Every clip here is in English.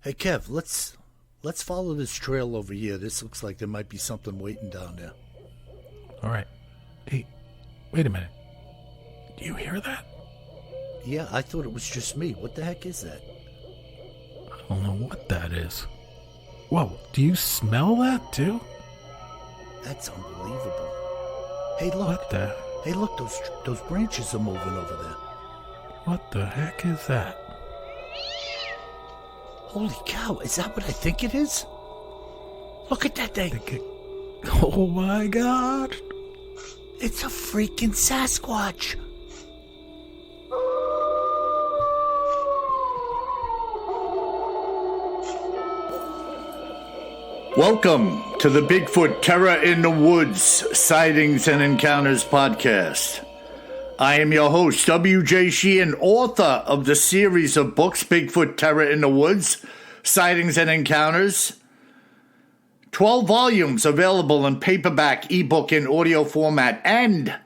Hey Kev, let's follow this trail over here. This looks like there might be something waiting down there. All right. Hey, wait a minute. Do you hear that? Yeah, I thought it was just me. What the heck is that? I don't know what that is. Whoa, do you smell that too? That's unbelievable. Hey, look. What the? Hey, look, those branches are moving over there. What the heck is that? Holy cow, is that what I think it is? Look at that thing. Oh my God. It's a freaking Sasquatch. Welcome to the Bigfoot Terror in the Woods Sightings and Encounters podcast. I am your host, W.J. Sheehan, author of the series of books, Bigfoot Terror in the Woods, Sightings and Encounters. 12 volumes available in paperback, ebook, and audio format. And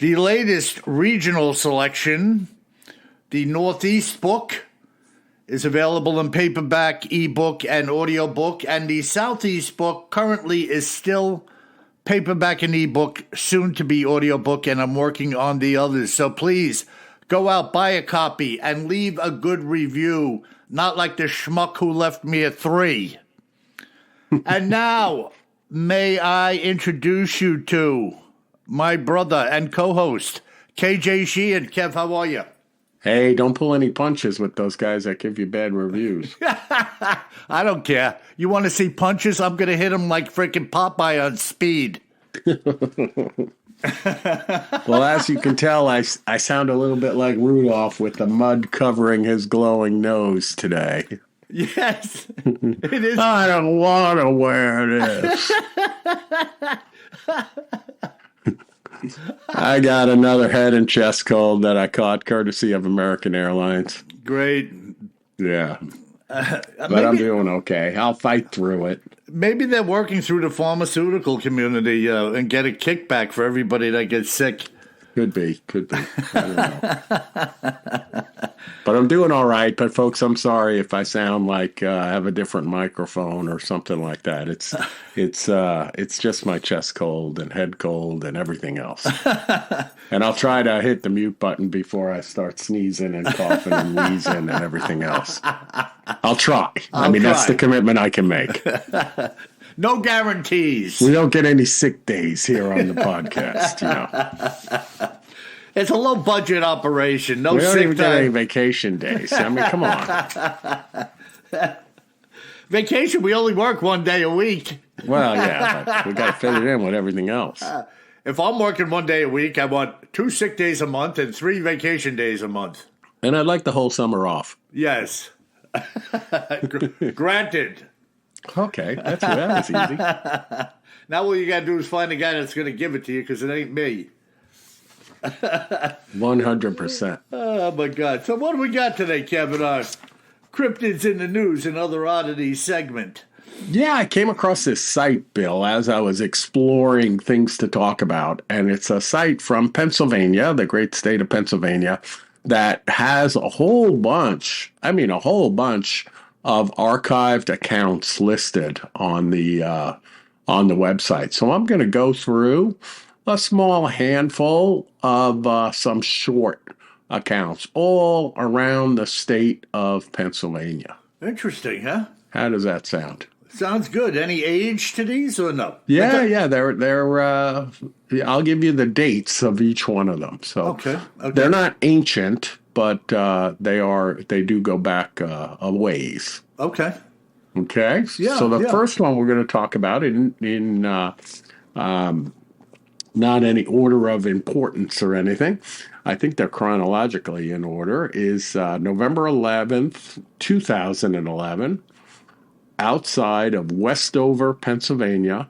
the latest regional selection, the Northeast book, is available in paperback, ebook, and audiobook. And the Southeast book currently is still paperback and ebook, soon to be audiobook, and I'm working on the others. So please go out, buy a copy, and leave a good review, not like the schmuck who left me a 3. And now, may I introduce you to my brother and co-host, KJ Sheehan. Kev, how are you? Hey, don't pull any punches with those guys that give you bad reviews. I don't care. You want to see punches? I'm going to hit them like freaking Popeye on speed. Well, as you can tell, I sound a little bit like Rudolph with the mud covering his glowing nose today. Yes, it is. I don't want to wear this. I got another head and chest cold that I caught courtesy of American Airlines. Great. Yeah. But I'm doing okay. I'll fight through it. Maybe they're working through the pharmaceutical community and get a kickback for everybody that gets sick. Could be. I don't know. But I'm doing all right. But folks, I'm sorry if I sound like I have a different microphone or something like that. It's just my chest cold and head cold and everything else. And I'll try to hit the mute button before I start sneezing and coughing and wheezing and everything else. I'll try. That's the commitment I can make. No guarantees. We don't get any sick days here on the podcast, you know. It's a low budget operation. No we don't sick even get time. any vacation days. I mean, come on. Vacation, we only work one day a week. Well, yeah, but we got to fit it in with everything else. If I'm working one day a week, I want 2 sick days a month and 3 vacation days a month. And I'd like the whole summer off. Yes. Granted. Okay, that was easy. Now all you got to do is find a guy that's going to give it to you because it ain't me. 100%. Oh, my God. So what do we got today, Kevin? Our Cryptids in the News and Other Oddities segment. Yeah, I came across this site, Bill, as I was exploring things to talk about. And it's a site from Pennsylvania, the great state of Pennsylvania, that has a whole bunch of archived accounts listed on the website. So I'm going to go through a small handful of some short accounts all around the state of Pennsylvania. Interesting, huh? How does that sound? Sounds good. Any age to these or no? Yeah. They're. I'll give you the dates of each one of them. So okay. They're not ancient, but they do go back a ways. Okay. Okay. Yeah. So the first one we're going to talk about in not any order of importance or anything. I think they're chronologically in order. Is November 11th, 2011, outside of Westover, Pennsylvania,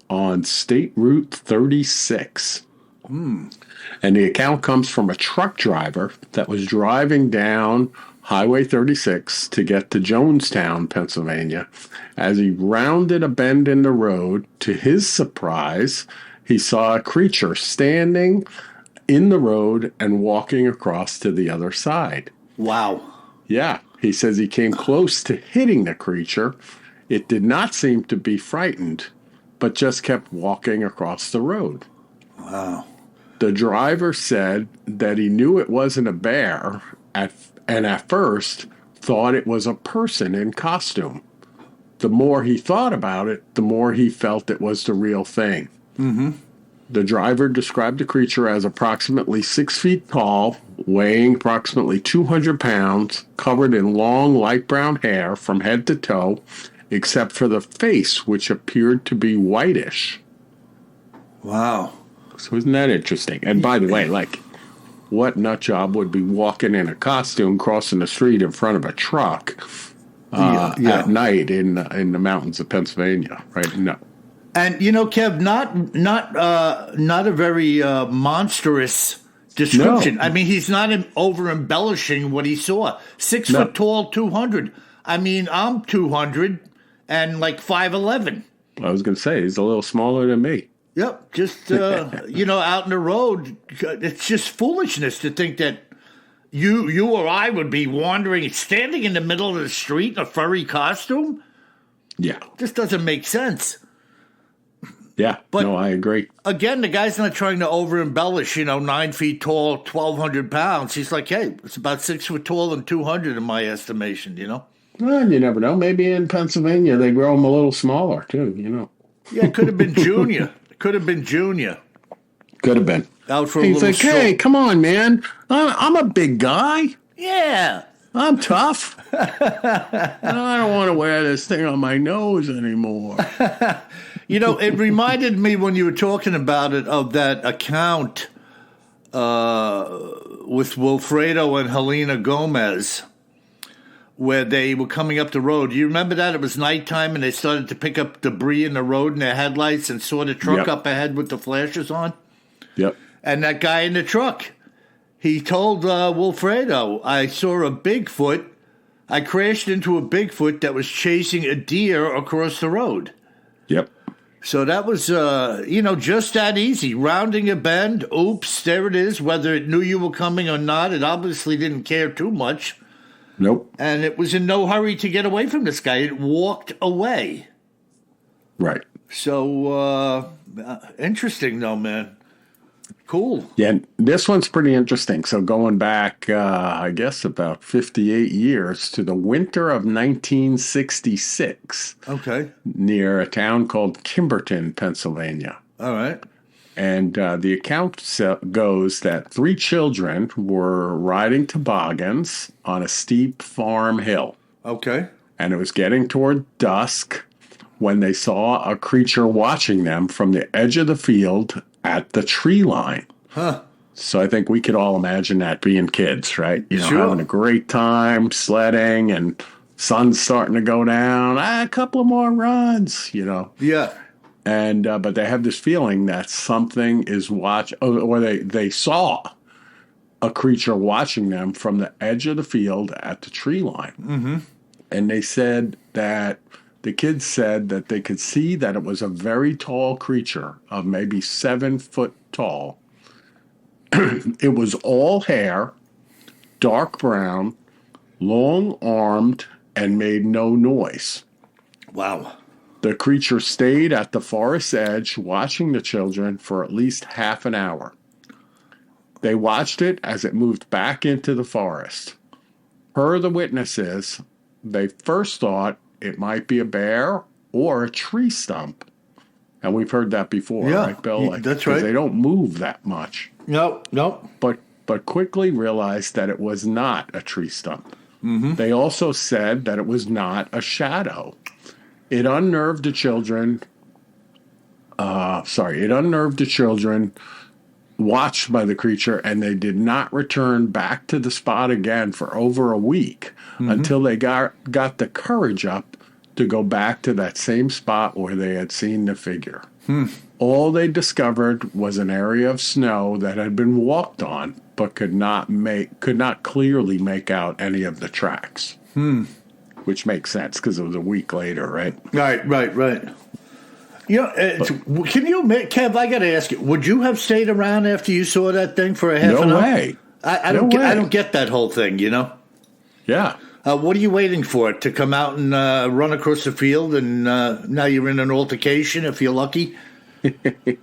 on State Route 36. And the account comes from a truck driver that was driving down Highway 36 to get to Jonestown, Pennsylvania. As he rounded a bend in the road, to his surprise, he saw a creature standing in the road and walking across to the other side. Wow. Yeah. He says he came close to hitting the creature. It did not seem to be frightened, but just kept walking across the road. Wow. The driver said that he knew it wasn't a bear and at first thought it was a person in costume. The more he thought about it, the more he felt it was the real thing. Mm-hmm. The driver described the creature as approximately 6 feet tall, weighing approximately 200 pounds, covered in long light brown hair from head to toe, except for the face, which appeared to be whitish. Wow. So isn't that interesting? And by the way, like, what nut job would be walking in a costume crossing the street in front of a truck at night in the mountains of Pennsylvania? Right? No. And Kev, not a very monstrous description. No. I mean, he's not over embellishing what he saw. 6 foot tall, 200. I mean, I'm 200 and like 5'11". I was going to say he's a little smaller than me. Yep, just out in the road, it's just foolishness to think that you or I would be wandering, standing in the middle of the street in a furry costume. Yeah, this doesn't make sense. Yeah, but no, I agree. Again, the guy's not trying to over embellish. 9 feet tall, 1,200 pounds. He's like, hey, it's about 6 foot tall and 200 in my estimation. Well, you never know. Maybe in Pennsylvania they grow them a little smaller too. Yeah, it could have been Junior. Could have been Junior. Could have been. Out for He's a little like, hey, come on, man. I'm a big guy. Yeah. I'm tough. I don't want to wear this thing on my nose anymore. It reminded me when you were talking about it of that account with Wilfredo and Helena Gomez where they were coming up the road. You remember that? It was nighttime and they started to pick up debris in the road in their headlights and saw the truck up ahead with the flashes on. Yep. And that guy in the truck, he told Wilfredo, I saw a Bigfoot. I crashed into a Bigfoot that was chasing a deer across the road. Yep. So that was, just that easy. Rounding a bend, oops, there it is. Whether it knew you were coming or not, it obviously didn't care too much. Nope. And it was in no hurry to get away from this guy. It walked away. Right. So, interesting though, man. Cool. Yeah, this one's pretty interesting. So going back, I guess about 58 years to the winter of 1966. Okay. Near a town called Kimberton, Pennsylvania. All right. And the account goes that 3 children were riding toboggans on a steep farm hill. Okay. And it was getting toward dusk when they saw a creature watching them from the edge of the field at the tree line. Huh. So I think we could all imagine that being kids, right? Sure. Having a great time sledding and sun's starting to go down. A couple of more runs, Yeah. And but they have this feeling that something is or they saw a creature watching them from the edge of the field at the tree line. Mm-hmm. And they said that the kids said that they could see that it was a very tall creature of maybe 7 foot tall. It was all hair, dark brown, long-armed, and made no noise. Wow. The creature stayed at the forest edge watching the children for at least half an hour. They watched it as it moved back into the forest. Per the witnesses, they first thought it might be a bear or a tree stump. And we've heard that before, right, Bill? That's right. They don't move that much. Nope. But quickly realized that it was not a tree stump. Mm-hmm. They also said that it was not a shadow. It unnerved the children. It unnerved the children watched by the creature, and they did not return back to the spot again for over a week until they got the courage up to go back to that same spot where they had seen the figure. All they discovered was an area of snow that had been walked on, but could not clearly make out any of the tracks. Which makes sense because it was a week later, right? Right. Can you admit, Kev, I got to ask you, would you have stayed around after you saw that thing for a half an hour? No way. I don't get that whole thing, Yeah. What are you waiting for? To come out and run across the field, and now you're in an altercation if you're lucky?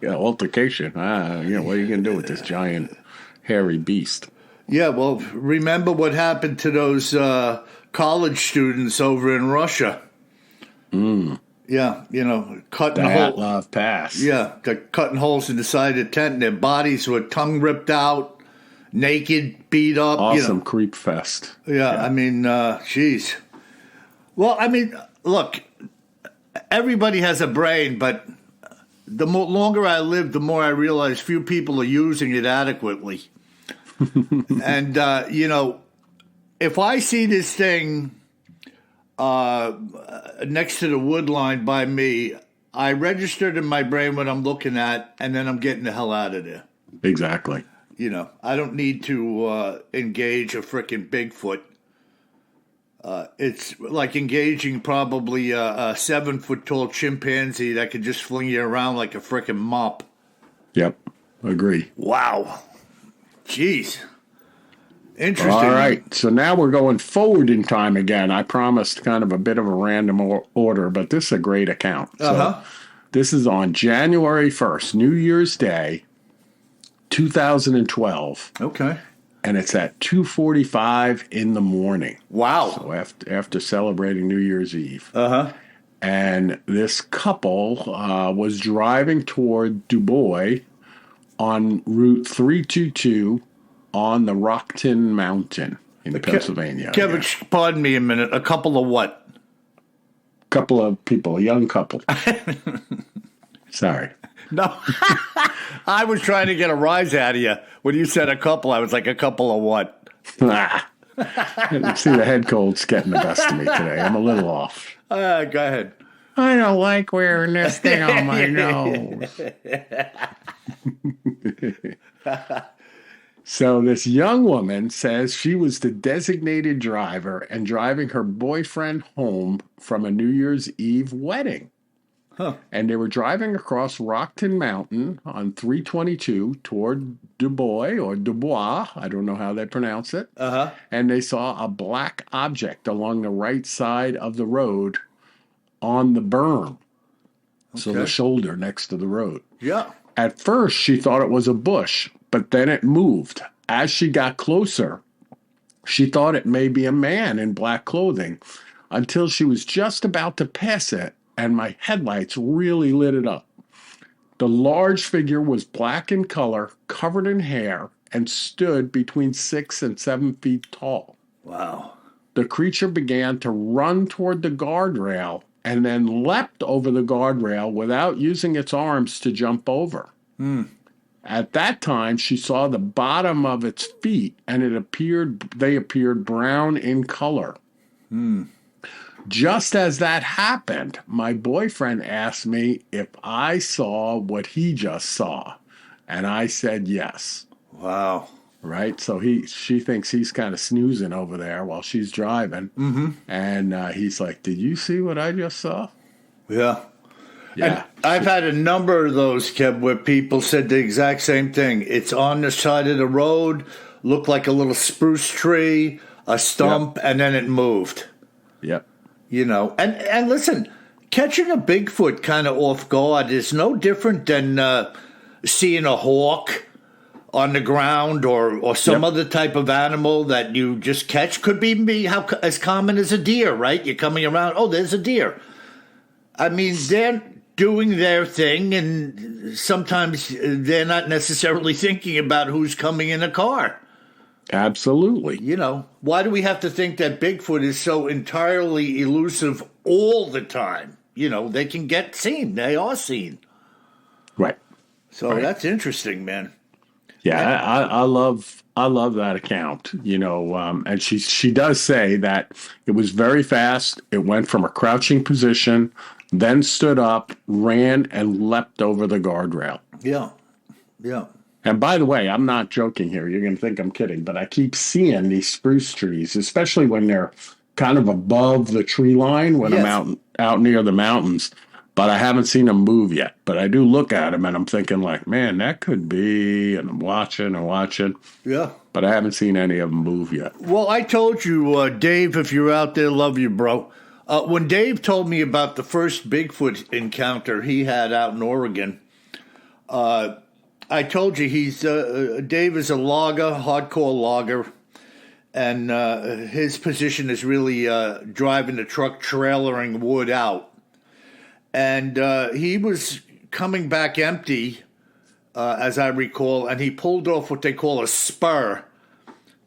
Altercation. What are you going to do with this giant, hairy beast? Yeah, well, remember what happened to those college students over in Russia? Yeah, cutting holes. Love pass. Yeah, cutting holes in the side of the tent, and their bodies were tongue ripped out, naked, beat up. Awesome creep fest. Yeah, I mean, geez. Well, I mean, look, everybody has a brain, but the longer I live, the more I realize few people are using it adequately. And, if I see this thing next to the wood line by me, I registered in my brain what I'm looking at, and then I'm getting the hell out of there. Exactly. I don't need to engage a frickin' Bigfoot. It's like engaging probably a 7-foot-tall chimpanzee that could just fling you around like a frickin' mop. Yep. Agree. Wow. Jeez. Interesting. All right. So now we're going forward in time again. I promised kind of a bit of a random order, but this is a great account. So this is on January 1st, New Year's Day, 2012. Okay. And it's at 2:45 in the morning. Wow. So after celebrating New Year's Eve. And this couple was driving toward Du Bois on Route 322 on the Rockton Mountain in Pennsylvania. Kevin, pardon me a minute. A couple of what? Couple of people, a young couple. Sorry. No. I was trying to get a rise out of you. When you said a couple, I was like, a couple of what? See, the head cold's getting the best of me today. I'm a little off. Go ahead. I don't like wearing this thing on my nose. So this young woman says she was the designated driver and driving her boyfriend home from a New Year's Eve wedding. And they were driving across Rockton Mountain on 322 toward Du Bois. I don't know how they pronounce it. And they saw a black object along the right side of the road on the berm. So the shoulder next to the road. Yeah. At first, she thought it was a bush, but then it moved. As she got closer, she thought it may be a man in black clothing until she was just about to pass it, and my headlights really lit it up. The large figure was black in color, covered in hair, and stood between 6 and 7 feet tall. Wow. The creature began to run toward the guardrail and then leapt over the guardrail without using its arms to jump over. At that time, she saw the bottom of its feet, and they appeared brown in color. Just as that happened, my boyfriend asked me if I saw what he just saw, and I said yes. Wow. Right? So she thinks he's kind of snoozing over there while she's driving. And he's like, did you see what I just saw? Yeah. Yeah. And I've had a number of those, Kev, where people said the exact same thing. It's on the side of the road, looked like a little spruce tree, a stump, and then it moved. Yep. And listen, catching a Bigfoot kind of off guard is no different than seeing a hawk on the ground or some other type of animal that you just catch. Could be as common as a deer, right? You're coming around, oh, there's a deer. I mean, they're doing their thing, and sometimes they're not necessarily thinking about who's coming in a car. Absolutely. Why do we have to think that Bigfoot is so entirely elusive all the time? They can get seen. They are seen. Right. So that's interesting, man. Yeah, I love that account, and she does say that it was very fast. It went from a crouching position, then stood up, ran, and leapt over the guardrail. Yeah. And by the way, I'm not joking here. You're going to think I'm kidding, but I keep seeing these spruce trees, especially when they're kind of above the tree line when I'm out near the mountains. but I haven't seen him move yet. But I do look at him and I'm thinking like, man, that could be, and I'm watching and watching. Yeah. But I haven't seen any of them move yet. Well, I told you, Dave, if you're out there, love you, bro. When Dave told me about the first Bigfoot encounter he had out in Oregon, I told you Dave is a logger, hardcore logger, and his position is really driving the truck, trailering wood out. And he was coming back empty, as I recall, and he pulled off what they call a spur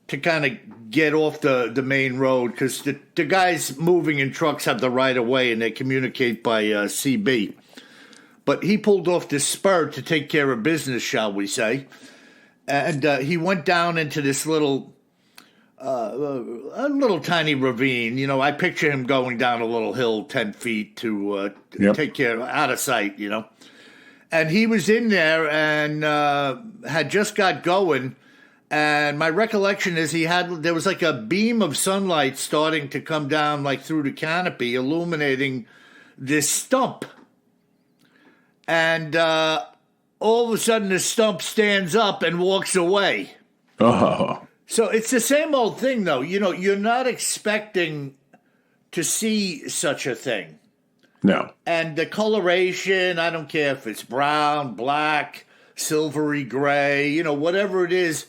to kind of get off the main road, because the guys moving in trucks have the right of way and they communicate by CB. But he pulled off this spur to take care of business, shall we say. And he went down into this little tiny ravine. You know, I picture him going down a little hill 10 feet to take care, out of sight, you know. And he was in there and had just got going. And my recollection is there was like a beam of sunlight starting to come down like through the canopy, illuminating this stump. And all of a sudden the stump stands up and walks away. Oh. So it's the same old thing, though. You know, you're not expecting to see such a thing. No. And the coloration, I don't care if it's brown, black, silvery gray, you know, whatever it is,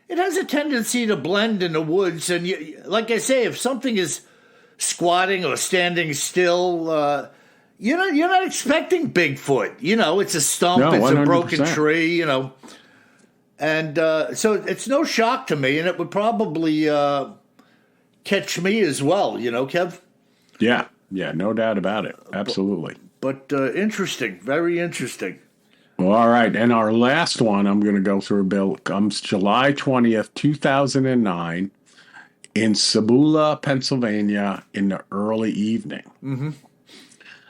it has a tendency to blend in the woods. And like I say, if something is squatting or standing still, you're not expecting Bigfoot. You know, it's a stump, no, it's 100%. a broken tree, you know. And so it's no shock to me, and it would probably catch me as well, you know, Kev? Yeah, no doubt about it. Absolutely. But interesting, very interesting. Well, all right, and our last one I'm going to go through, Bill, comes July 20th, 2009, in Cibola, Pennsylvania, in the early evening. Mm-hmm.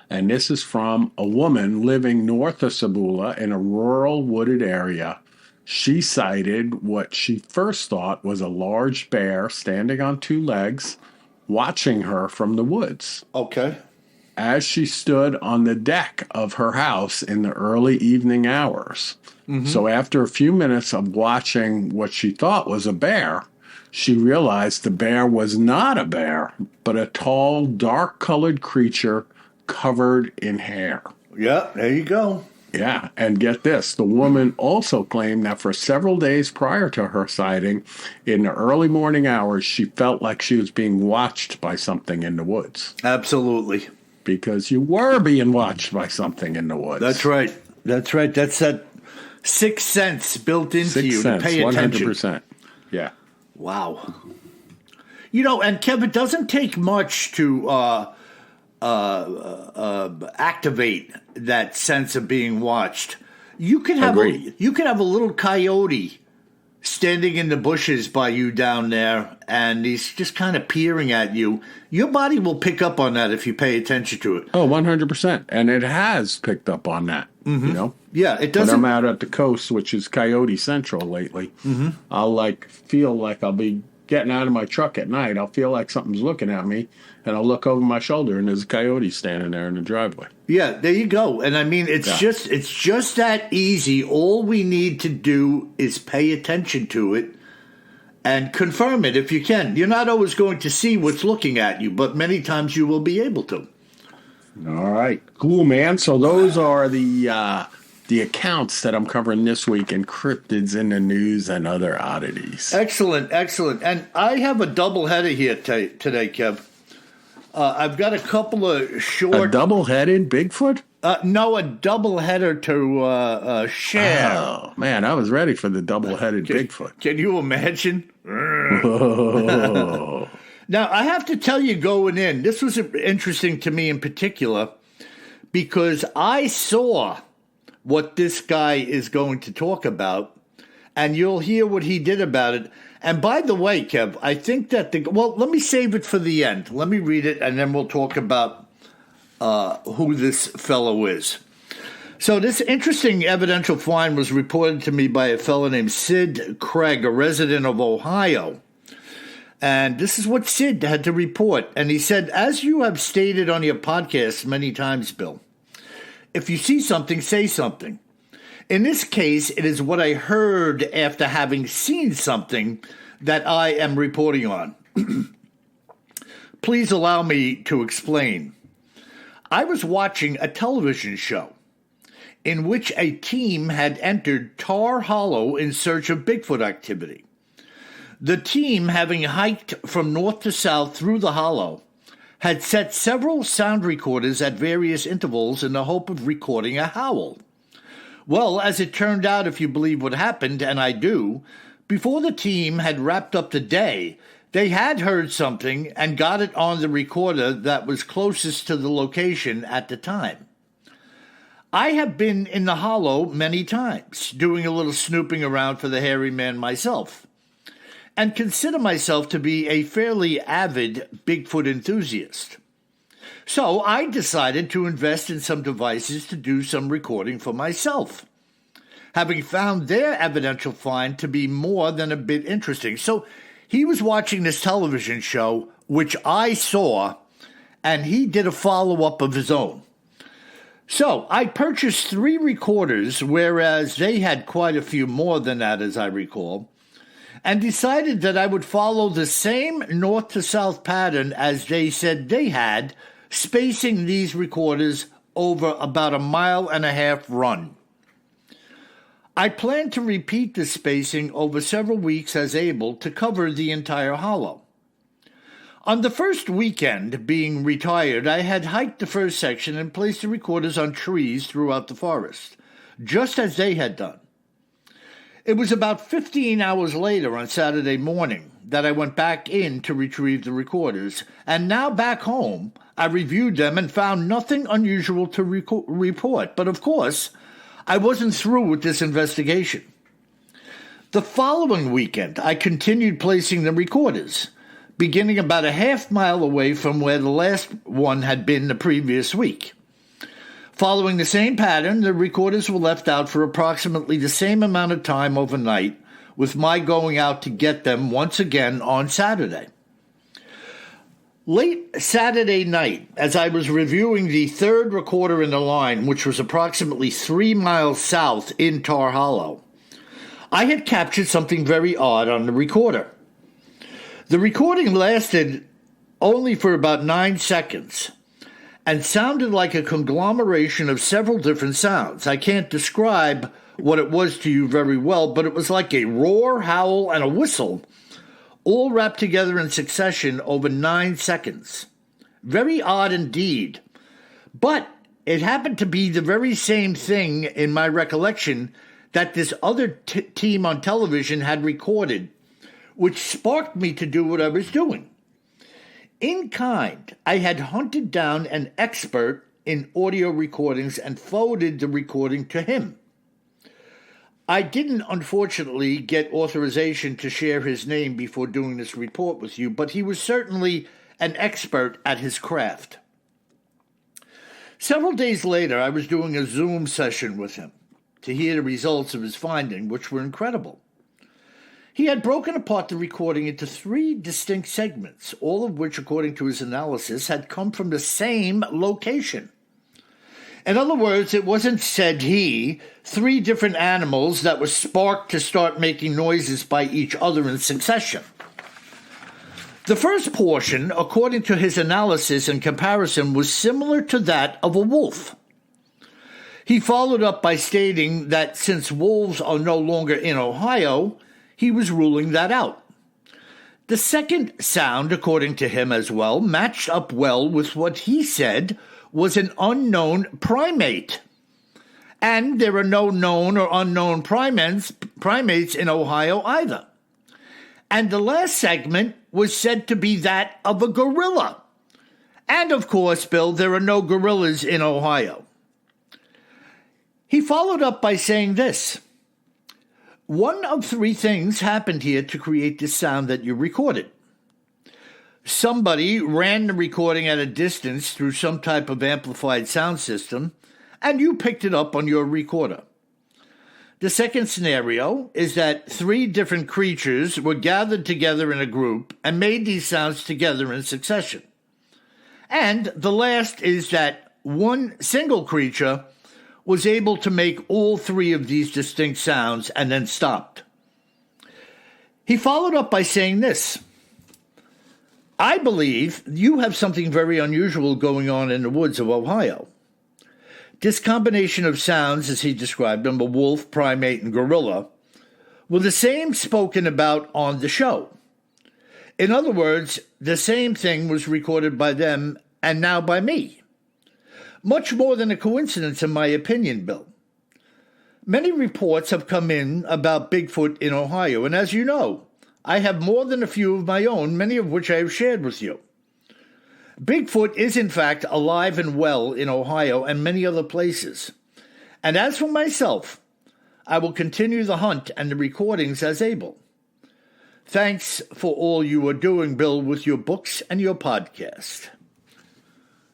And this is from a woman living north of Cibola in a rural wooded area. She sighted what she first thought was a large bear standing on two legs, watching her from the woods. Okay. As she stood on the deck of her house in the early evening hours. Mm-hmm. So after a few minutes of watching what she thought was a bear, she realized the bear was not a bear, but a tall, dark-colored creature covered in hair. Yeah, there you go. Yeah, and get this. The woman also claimed that for several days prior to her sighting, in the early morning hours, she felt like she was being watched by something in the woods. Absolutely. Because you were being watched by something in the woods. That's right. That's right. That's that sixth sense built into you to pay attention. 100%. Yeah. Wow. You know, and Kev, it doesn't take much to activate that sense of being watched. You can have a little coyote standing in the bushes by you down there, and he's just kind of peering at you. Your body will pick up on that if you pay attention to it. Oh, 100%. And it has picked up on that, you know? Yeah, it doesn't. When I'm out at the coast, which is Coyote Central lately, I'll feel like I'll be getting out of my truck at night. I'll feel like something's looking at me, and I'll look over my shoulder, and there's a coyote standing there in the driveway. Yeah, there you go. And I mean, it's just that easy. All we need to do is pay attention to it and confirm it if you can. You're not always going to see what's looking at you, but many times you will be able to. All right. Cool, man. So those are the accounts that I'm covering this week in cryptids in the news and other oddities. Excellent, excellent. And I have a double-header here today, Kev. I've got a couple of short... A double-headed Bigfoot? No, a double-header to share. Oh, man, I was ready for the double-headed Bigfoot. Can you imagine? Oh. Now, I have to tell you going in, this was interesting to me in particular because I saw what this guy is going to talk about, and you'll hear what he did about it. And by the way, Kev, I think that let me save it for the end. Let me read it, and then we'll talk about who this fellow is. So this interesting evidential find was reported to me by a fellow named Sid Craig, a resident of Ohio. And this is what Sid had to report. And he said, as you have stated on your podcast many times, Bill, if you see something, say something. In this case, it is what I heard after having seen something that I am reporting on. Please allow me to explain. I was watching a television show in which a team had entered Tar Hollow in search of Bigfoot activity. The team, having hiked from north to south through the hollow, had set several sound recorders at various intervals in the hope of recording a howl. Well, as it turned out, if you believe what happened, and I do, before the team had wrapped up the day, they had heard something and got it on the recorder that was closest to the location at the time. I have been in the hollow many times, doing a little snooping around for the hairy man myself, and consider myself to be a fairly avid Bigfoot enthusiast. So I decided to invest in some devices to do some recording for myself, having found their evidential find to be more than a bit interesting. So he was watching this television show, which I saw, and he did a follow-up of his own. So I purchased 3 recorders, whereas they had quite a few more than that, as I recall, and decided that I would follow the same north to south pattern as they said they had, spacing these recorders over about a 1.5-mile run. I plan to repeat the spacing over several weeks as able to cover the entire hollow. On the first weekend, being retired, I had hiked the first section and placed the recorders on trees throughout the forest, just as they had done. It was about 15 hours later on Saturday morning that I went back in to retrieve the recorders, and now back home, I reviewed them and found nothing unusual to report. But of course, I wasn't through with this investigation. The following weekend, I continued placing the recorders, beginning about a 1/2 mile away from where the last one had been the previous week. Following the same pattern, the recorders were left out for approximately the same amount of time overnight, with my going out to get them once again on Saturday. Late Saturday night, as I was reviewing the third recorder in the line, which was approximately 3 miles south in Tar Hollow, I had captured something very odd on the recorder. The recording lasted only for about 9 seconds and sounded like a conglomeration of several different sounds. I can't describe what it was to you very well, but it was like a roar, howl, and a whistle, all wrapped together in succession over 9 seconds. Very odd indeed. But it happened to be the very same thing in my recollection that this other team on television had recorded, which sparked me to do what I was doing. In kind, I had hunted down an expert in audio recordings and forwarded the recording to him. I didn't, unfortunately, get authorization to share his name before doing this report with you, but he was certainly an expert at his craft. Several days later, I was doing a Zoom session with him to hear the results of his finding, which were incredible. He had broken apart the recording into 3 distinct segments, all of which, according to his analysis, had come from the same location. In other words, it wasn't, said he, 3 different animals that were sparked to start making noises by each other in succession. The first portion, according to his analysis and comparison, was similar to that of a wolf. He followed up by stating that since wolves are no longer in Ohio, he was ruling that out. The second sound, according to him as well, matched up well with what he said was an unknown primate. And there are no known or unknown primates in Ohio either. And the last segment was said to be that of a gorilla. And of course, Bill, there are no gorillas in Ohio. He followed up by saying this: one of 3 things happened here to create this sound that you recorded. Somebody ran the recording at a distance through some type of amplified sound system, and you picked it up on your recorder. The second scenario is that 3 different creatures were gathered together in a group and made these sounds together in succession. And the last is that one single creature was able to make all three of these distinct sounds and then stopped. He followed up by saying this: I believe you have something very unusual going on in the woods of Ohio. This combination of sounds, as he described them, a wolf, primate, and gorilla, were the same spoken about on the show. In other words, the same thing was recorded by them and now by me. Much more than a coincidence, in my opinion, Bill. Many reports have come in about Bigfoot in Ohio, and as you know, I have more than a few of my own, many of which I have shared with you. Bigfoot is, in fact, alive and well in Ohio and many other places. And as for myself, I will continue the hunt and the recordings as able. Thanks for all you are doing, Bill, with your books and your podcast.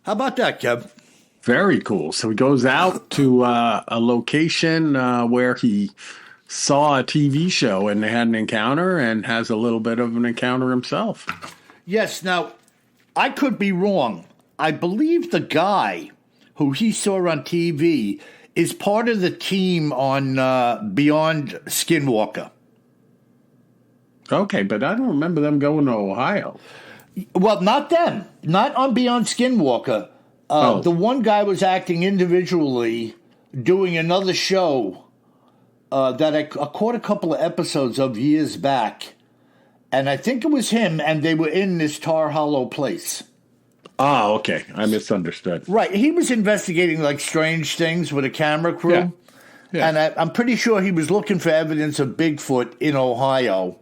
How about that, Kev? Very cool. So he goes out to a location where he saw a TV show and they had an encounter and has a little bit of an encounter himself. Yes. Now, I could be wrong. I believe the guy who he saw on TV is part of the team on Beyond Skinwalker. Okay, but I don't remember them going to Ohio. Well, not them. Not on Beyond Skinwalker. The one guy was acting individually, doing another show that I caught a couple of episodes of years back. And I think it was him, and they were in this Tar Hollow place. Oh, okay. I misunderstood. Right. He was investigating, like, strange things with a camera crew. Yeah. Yeah. And I'm pretty sure he was looking for evidence of Bigfoot in Ohio.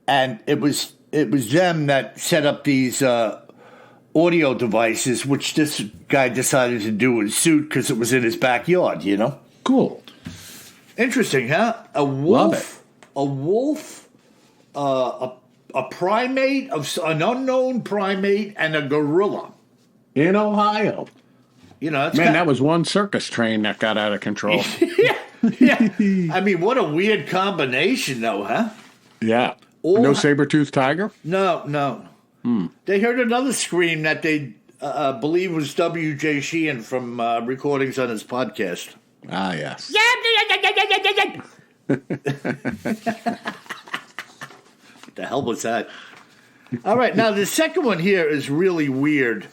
And it was them that set up these audio devices, which this guy decided to do in suit because it was in his backyard, you know? Cool. Interesting, huh? A wolf. A wolf. A primate, an unknown primate, and a gorilla in Ohio. You know, that was one circus train that got out of control. yeah. I mean, what a weird combination, though, huh? Yeah. No saber-toothed tiger? No. They heard another scream that they believe was W.J. Sheehan from recordings on his podcast. Ah, yes. The hell was that? All right, now the second one here is really weird.